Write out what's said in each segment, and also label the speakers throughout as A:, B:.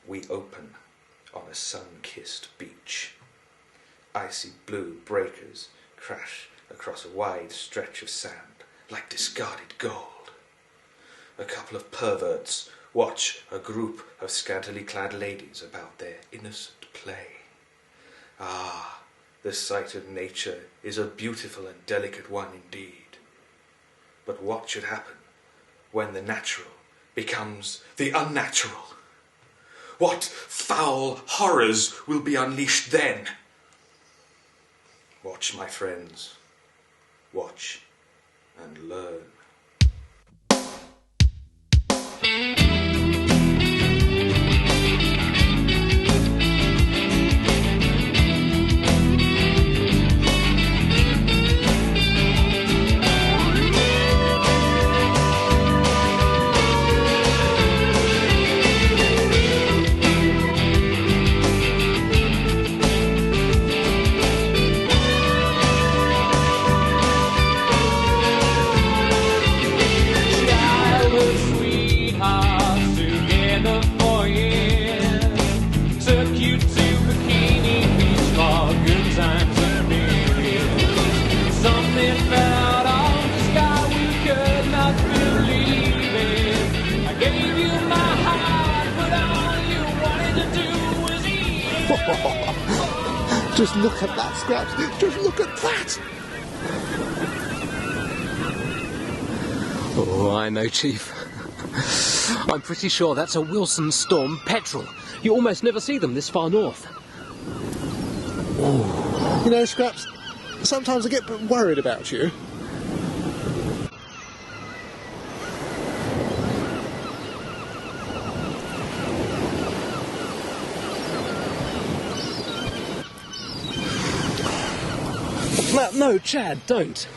A: we open on a sun-kissed beach. Icy blue breakers crash across a wide stretch of sand like discarded gold. A couple of perverts watch a group of scantily clad ladies about their innocent play. Ah, the sight of nature is a beautiful and delicate one indeed. But what should happen when the natural becomes the unnatural? What foul horrors will be unleashed then? Watch, my friends. Watch and learn.
B: Just look at that, Scraps. Just look at that.
C: Oh, I know, Chief. I'm pretty sure that's a Wilson Storm petrel. You almost never see them this far north.
B: Oh. You know, Scraps, sometimes I get a bit worried about you.
C: No, Chad, don't.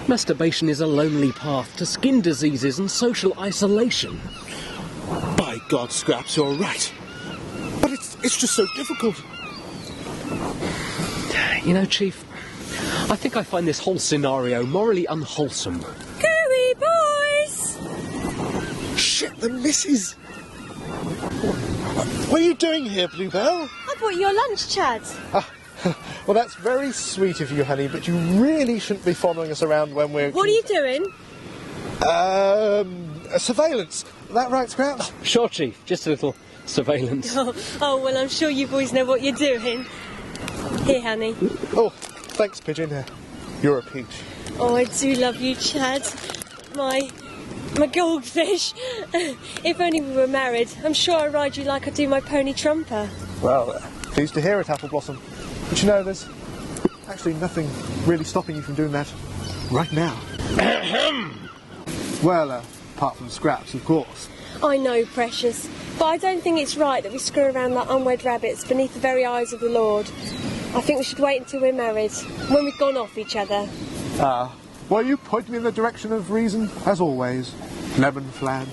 C: Masturbation is a lonely path to skin diseases and social isolation.
B: By God, Scraps, you're right. But it's just so difficult.
C: You know, Chief, I think I find this whole scenario morally unwholesome.
D: Gooey boys!
B: Shit, the missus! What are you doing here, Bluebell?
D: I bought you your lunch, Chad.
B: Well, that's very sweet of you, honey, but you really shouldn't be following us around when we're...
D: What are you doing?
B: Surveillance. That right, Scraps?
C: Sure, Chief, just a little surveillance.
D: Oh, well, I'm sure you boys know what you're doing. Here, honey.
B: Oh, thanks, Pigeon. You're a peach.
D: Oh, I do love you, Chad. My goldfish. If only we were married. I'm sure I'd ride you like I do my pony Trumper.
B: Well, pleased to hear it, Apple Blossom. But you know, there's actually nothing really stopping you from doing that right now. Well, apart from Scraps, of course.
D: I know, precious. But I don't think it's right that we screw around like unwed rabbits beneath the very eyes of the Lord. I think we should wait until we're married, when we've gone off each other.
B: Well, you point me in the direction of reason, as always. Lemon flan.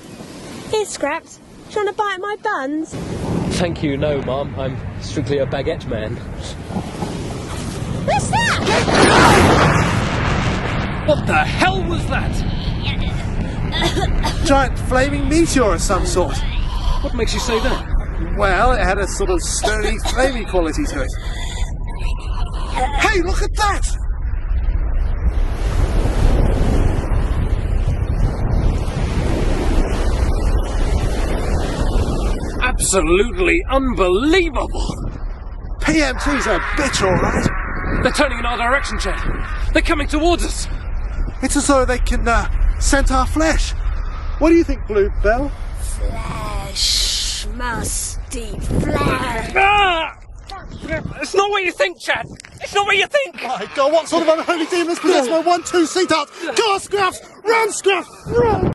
D: Here, Scraps. Do you want to bite my buns?
C: Thank you, no, Mum. I'm strictly a baguette man.
D: What's that?
C: What the hell was that?
B: Giant flaming meteor of some sort.
C: What makes you say that?
B: Well, it had a sort of sturdy, flamey quality to it. Hey, look at that!
C: Absolutely unbelievable!
B: PMT's a bitch, all right.
C: They're turning in our direction, Chad. They're coming towards us.
B: It's as though they can scent our flesh. What do you think, Bluebell?
D: Flesh. Musty flesh.
C: Ah! It's not what you think, Chad. It's not what you think.
B: My God, what sort of unholy demons possess my 1-2 seat-out? Go on, Scraps! Run, Scraps! Run!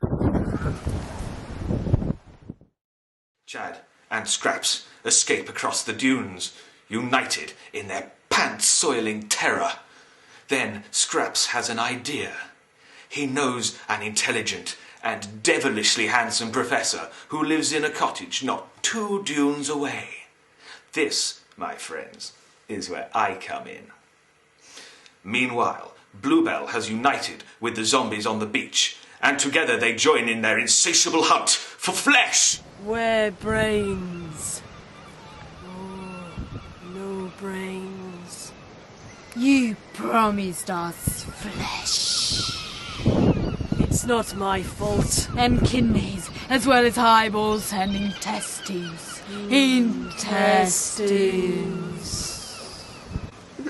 A: Chad and Scraps escape across the dunes, united in their pants-soiling terror. Then Scraps has an idea. He knows an intelligent and devilishly handsome professor who lives in a cottage not 2 dunes away. This, my friends, is where I come in. Meanwhile, Bluebell has united with the zombies on the beach, and together they join in their insatiable hunt for flesh.
D: We're brains. brains.
E: You promised us flesh.
D: It's not my fault.
E: And kidneys, as well as eyeballs and intestines. Intestines.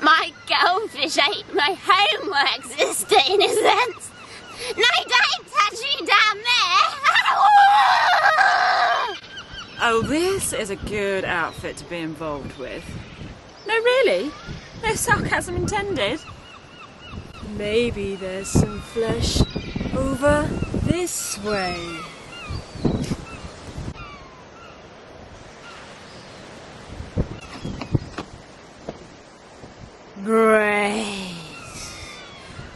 F: My goldfish ate my homework, sister, innocent. No, don't touch me down there.
G: Oh, this is a good outfit to be involved with. No, really? No sarcasm intended.
D: Maybe there's some flesh over this way.
E: Brains.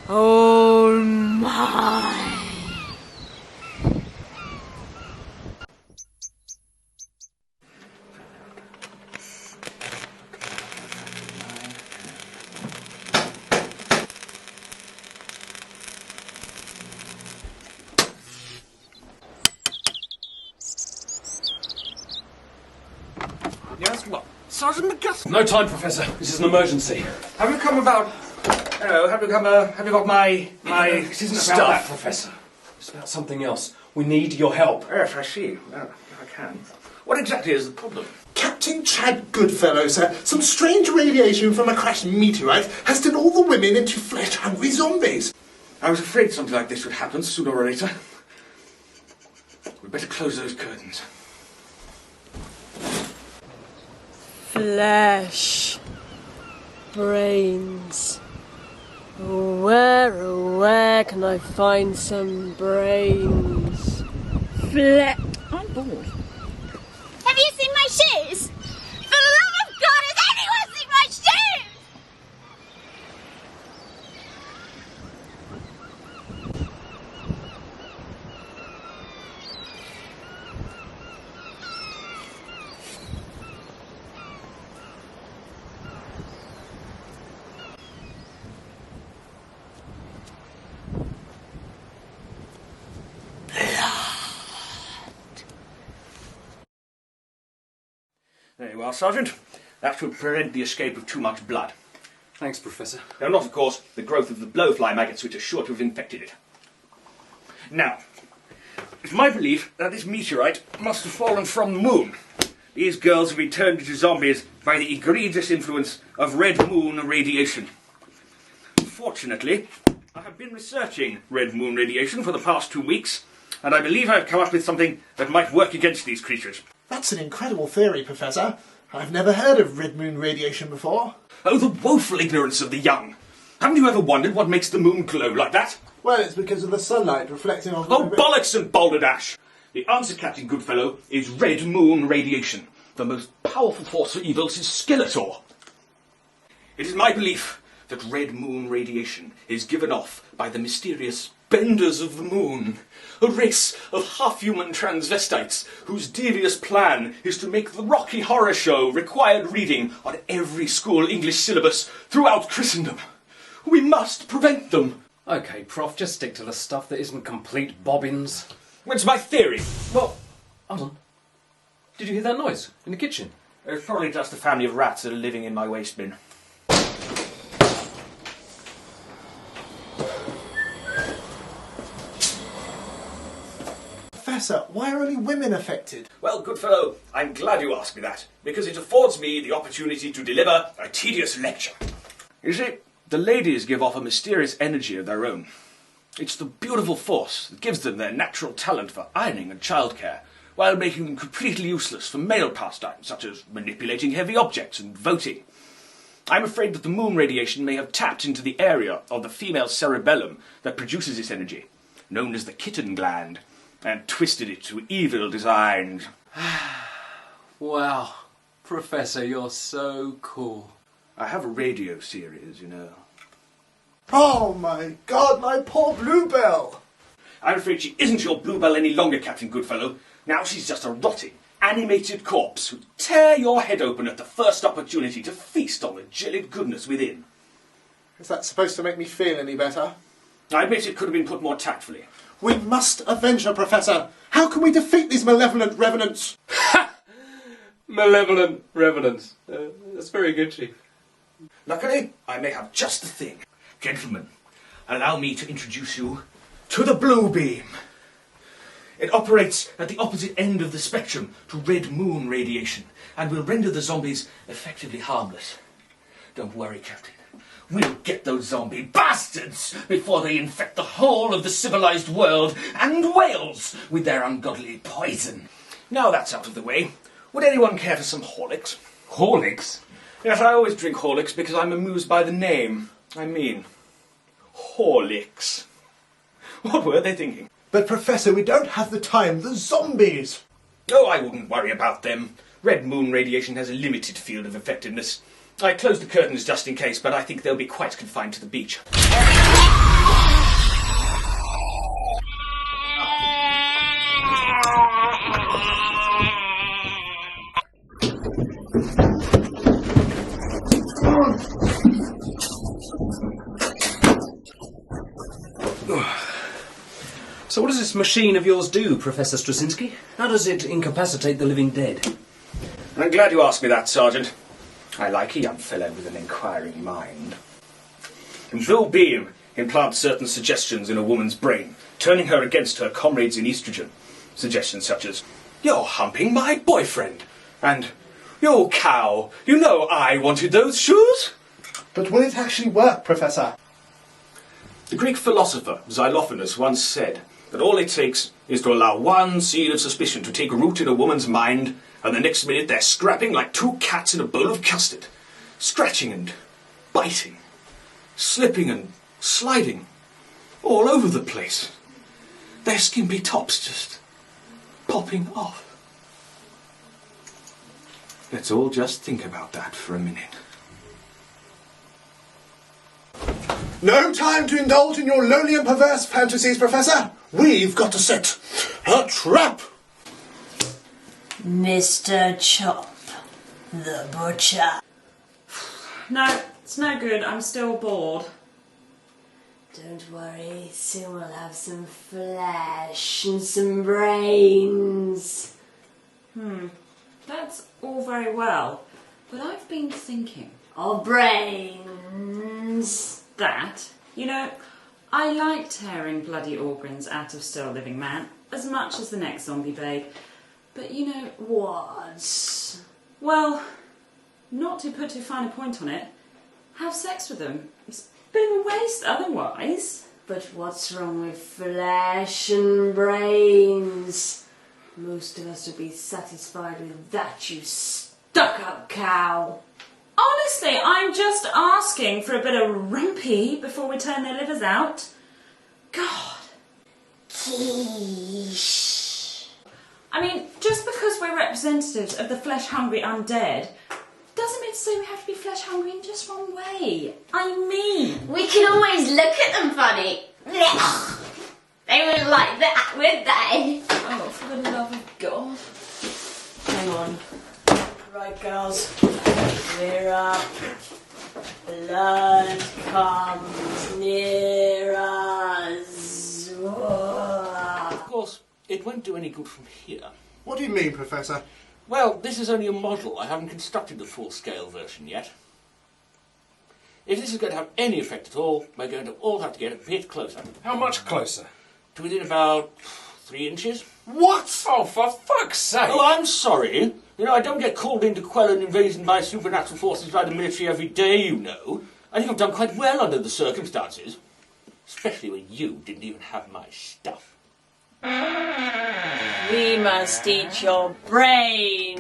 E: Oh my.
A: Yes, what? Sergeant McGuff?
C: No time, Professor. This is an emergency.
A: Have you come about... Hello, have you got my
C: It isn't
A: stuff?
C: about that, Professor. It's about something else. We need your help.
A: Yes, I see. Well, I can. What exactly is the problem?
B: Captain Chad Goodfellow, sir. Some strange radiation from a crashed meteorite has turned all the women into flesh-hungry zombies.
A: I was afraid something like this would happen sooner or later. We'd better close those curtains.
D: Flesh. Brains. Where can I find some brains?
G: I'm bored.
F: Have you seen my shoes? For the love of God, has anyone seen my shoes?
A: Very well, Sergeant. That should prevent the escape of too much blood.
C: Thanks, Professor.
A: Now, not, of course, the growth of the blowfly maggots which are sure to have infected it. Now, it's my belief that this meteorite must have fallen from the moon. These girls have been turned into zombies by the egregious influence of red moon radiation. Fortunately, I have been researching red moon radiation for the past 2 weeks, and I believe I have come up with something that might work against these creatures.
B: That's an incredible theory, Professor. I've never heard of red moon radiation before.
A: Oh, the woeful ignorance of the young! Haven't you ever wondered what makes the moon glow like that?
B: Well, it's because of the sunlight reflecting off...
A: Oh, bollocks and balderdash! The answer, Captain Goodfellow, is red moon radiation. The most powerful force for evils is Skeletor. It is my belief that red moon radiation is given off by the mysterious Benders of the Moon, a race of half-human transvestites whose devious plan is to make the Rocky Horror Show required reading on every school English syllabus throughout Christendom. We must prevent them.
C: Okay, Prof, just stick to the stuff that isn't complete bobbins.
A: It's my theory.
C: Well, hold on. Did you hear that noise in the kitchen?
A: It's probably just a family of rats that are living in my waste bin.
B: Professor, why are only women affected?
A: Well, good fellow, I'm glad you asked me that, because it affords me the opportunity to deliver a tedious lecture. You see, the ladies give off a mysterious energy of their own. It's the beautiful force that gives them their natural talent for ironing and childcare, while making them completely useless for male pastimes, such as manipulating heavy objects and voting. I'm afraid that the moon radiation may have tapped into the area of the female cerebellum that produces this energy, known as the kitten gland, and twisted it to evil designs.
C: Wow. Professor, you're so cool.
A: I have a radio series, you know.
B: Oh my God, my poor Bluebell!
A: I'm afraid she isn't your Bluebell any longer, Captain Goodfellow. Now she's just a rotting, animated corpse who'd tear your head open at the first opportunity to feast on the gelid goodness within.
B: Is that supposed to make me feel any better?
A: I admit it could have been put more tactfully.
B: We must avenge her, Professor! How can we defeat these malevolent revenants?
C: Malevolent revenants. That's very good, Chief.
A: Luckily, I may have just the thing. Gentlemen, allow me to introduce you to the blue beam. It operates at the opposite end of the spectrum to red moon radiation and will render the zombies effectively harmless. Don't worry, Captain. We'll get those zombie bastards before they infect the whole of the civilized world and Wales with their ungodly poison. Now that's out of the way, would anyone care for some Horlicks? Horlicks? Yes, I always drink Horlicks because I'm amused by the name. I mean, Horlicks. What were they thinking?
B: But Professor, we don't have the time. The zombies!
A: Oh, I wouldn't worry about them. Red moon radiation has a limited field of effectiveness. I closed the curtains just in case, but I think they'll be quite confined to the beach.
C: So what does this machine of yours do, Professor Straczynski? How does it incapacitate the living dead?
A: I'm glad you asked me that, Sergeant. I like a young fellow with an inquiring mind. The blue beam implants certain suggestions in a woman's brain, turning her against her comrades in estrogen. Suggestions such as, "You're humping my boyfriend," and, "You cow, you know I wanted those shoes."
B: But will it actually work, Professor?
A: The Greek philosopher Xylophanes once said that all it takes is to allow one seed of suspicion to take root in a woman's mind, and the next minute they're scrapping like two cats in a bowl of custard, scratching and biting, slipping and sliding, all over the place. Their skimpy tops just popping off. Let's all just think about that for a minute.
B: No time to indulge in your lonely and perverse fantasies, Professor. We've got to set a trap.
H: Mr. Chop, the butcher.
G: No, it's no good. I'm still bored.
H: Don't worry, soon we'll have some flesh and some brains.
G: That's all very well, but I've been thinking
H: Or brains.
G: that, I like tearing bloody organs out of still living man as much as the next zombie babe. But
H: What?
G: well, not to put too fine a point on it, have sex with them. It's a bit of a waste otherwise.
H: But what's wrong with flesh and brains? Most of us would be satisfied with that, you stuck-up cow.
G: Honestly, I'm just asking for a bit of rumpy before we turn their livers out. God.
H: Quiche.
G: I mean, just because we're representatives of the flesh-hungry undead doesn't mean to say we have to be flesh-hungry in just one way. I mean...
F: We can always look at them funny. They wouldn't like that, would they?
G: Oh, for the love of God.
H: Hang on. Right, girls. We're up. Blood comes near us.
A: Of course, it won't do any good from here.
B: What do you mean, Professor?
A: Well, this is only a model. I haven't constructed the full-scale version yet. If this is going to have any effect at all, we're going to all have to get a bit closer.
I: How much closer?
A: To within about 3 inches.
I: What? Oh, for fuck's sake!
A: Oh, I'm sorry. I don't get called in to quell an invasion by supernatural forces by the military every day, I think I've done quite well under the circumstances. Especially when you didn't even have my stuff.
H: We must eat your brains.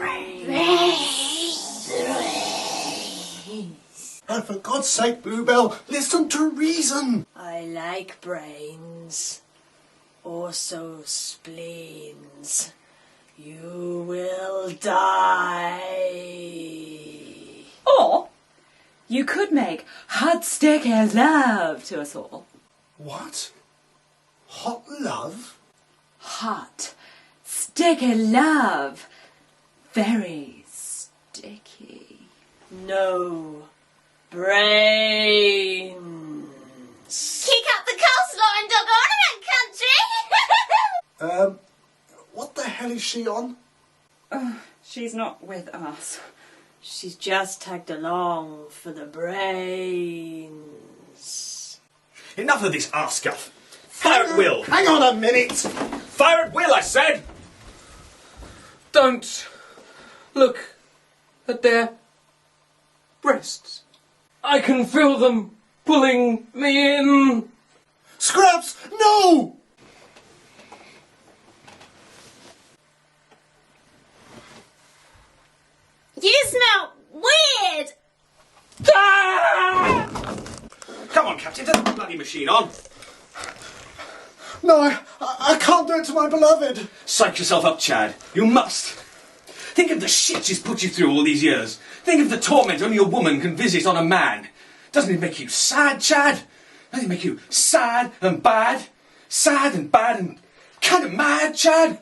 B: And for God's sake, Bluebell, listen to reason.
H: I like brains. Also spleens. You will die.
G: Or you could make hot sticky love to us all.
B: What? Hot love?
G: Hot, sticky love. Very sticky.
H: No. Brains.
F: Kick up the coleslaw in Dog Ornament Country!
B: What the hell is she on?
G: She's not with us.
H: She's just tagged along for the brains.
J: Enough of this arse scuff. Fire at will.
B: Hang on a minute.
J: Fire at will, I said.
C: Don't look at their breasts. I can feel them pulling me in.
B: Scraps, no!
F: You smell weird!
J: Ah! Come on, Captain, turn the bloody machine on.
B: No, I can't do it to my beloved.
J: Psych yourself up, Chad. You must. Think of the shit she's put you through all these years. Think of the torment only a woman can visit on a man. Doesn't it make you sad, Chad? Doesn't it make you sad and bad? Sad and bad and kind of mad, Chad?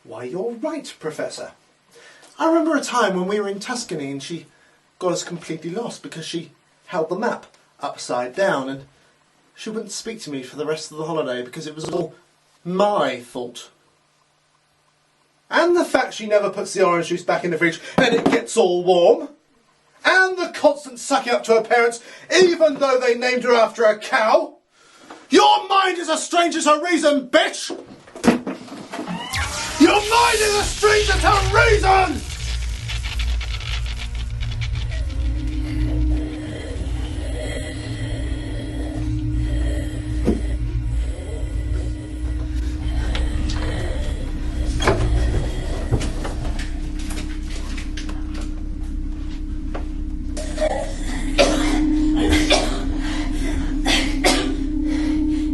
B: Why, you're right, Professor. I remember a time when we were in Tuscany and she got us completely lost because she held the map upside down and she wouldn't speak to me for the rest of the holiday because it was all my fault. And the fact she never puts the orange juice back in the fridge and it gets all warm. And the constant sucking up to her parents even though they named her after a cow. Your mind is as strange as her reason, bitch! Your mind is as strange as her reason!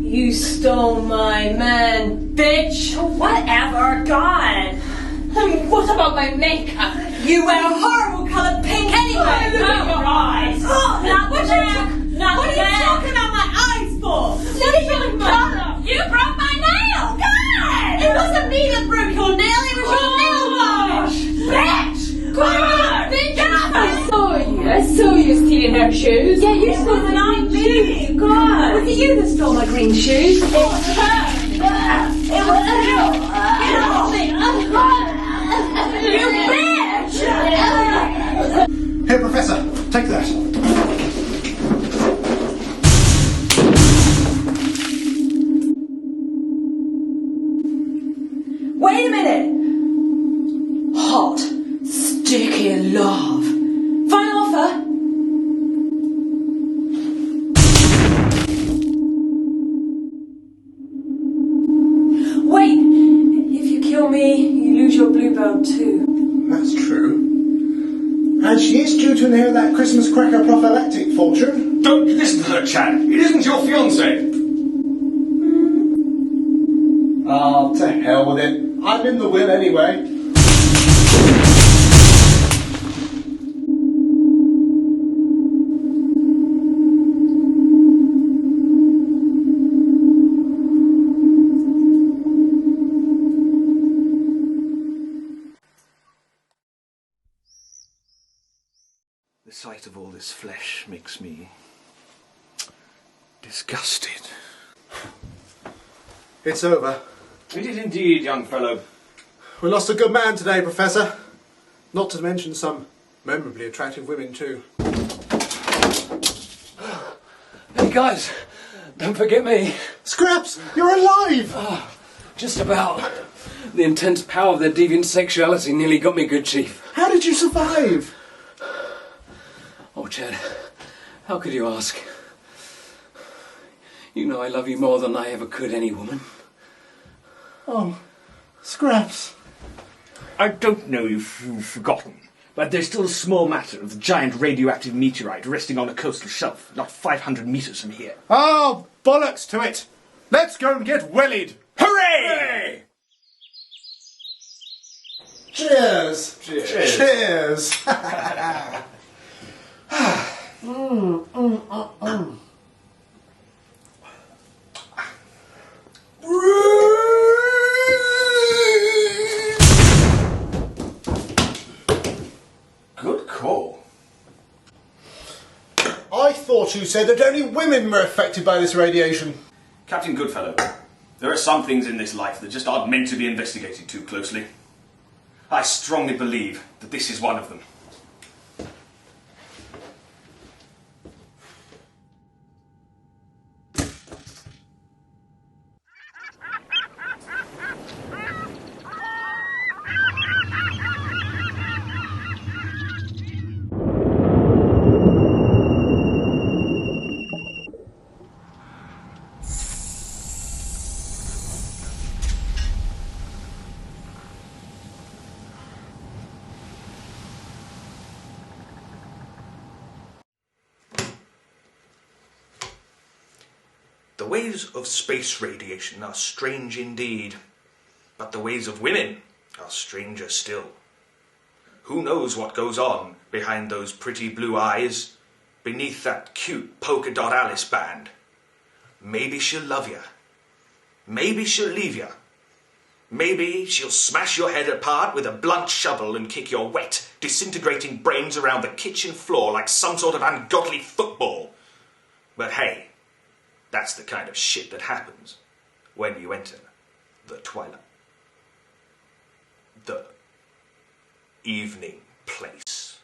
H: You stole my man, bitch!
G: Whatever, God!
H: And what about my makeup?
G: You wear a horrible coloured pink anyway!
H: Oh, look at your eyes!
G: Oh, what are you talking about my eyes for?
H: What is your colour?
G: You broke my nail! God!
H: It wasn't me that broke your nail, it was your nail varnish!
G: Bitch! God!
H: Bitch!
G: I saw you stealing her shoes.
H: Yeah, you stole my green shoes. God!
G: Was it you that stole my green shoes?
H: It was her! It was her! Get off me! You bitch!
B: Here, Professor, take that.
G: Wait a minute! Hot, sticky love. Final offer? Wait! If you kill me, you lose your bluebell too.
B: That's true. And she is due to inherit that Christmas cracker prophylactic fortune.
J: Don't listen to her, Chad. It isn't your fiancé.
B: Oh, to hell with it. I'm in the will anyway.
A: The sight of all this flesh makes me disgusted.
B: It's over.
J: It is indeed, young fellow.
B: We lost a good man today, Professor. Not to mention some memorably attractive women too.
C: Hey guys, don't forget me.
B: Scraps, you're alive!
C: Just about. The intense power of their deviant sexuality nearly got me, good chief.
B: How did you survive?
C: Oh, Chad, how could you ask? You know I love you more than I ever could any woman.
B: Oh, Scraps.
J: I don't know if you've forgotten, but there's still a small matter of the giant radioactive meteorite resting on a coastal shelf, not 500 metres from here.
B: Oh, bollocks to it! Let's go and get wellied!
J: Hooray!
B: Cheers!
A: Cheers.
B: Cheers!
J: Good call.
B: I thought you said that only women were affected by this radiation.
J: Captain Goodfellow, there are some things in this life that just aren't meant to be investigated too closely. I strongly believe that this is one of them.
A: ways of space radiation are strange indeed, but the ways of women are stranger still. Who knows what goes on behind those pretty blue eyes, beneath that cute polka dot Alice band? Maybe she'll love you. Maybe she'll leave you. Maybe she'll smash your head apart with a blunt shovel and kick your wet, disintegrating brains around the kitchen floor like some sort of ungodly football. But hey, that's the kind of shit that happens when you enter the twilight. The evening place.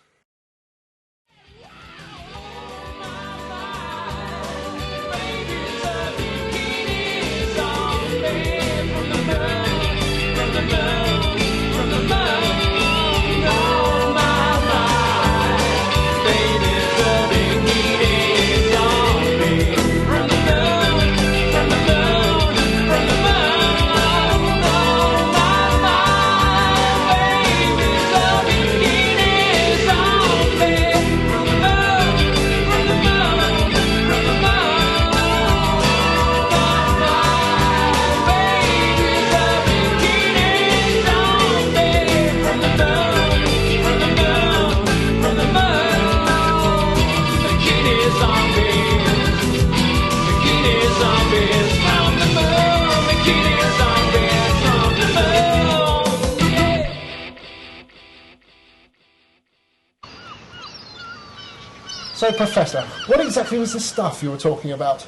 B: So, Professor, what exactly was the stuff you were talking about?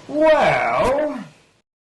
I: Well,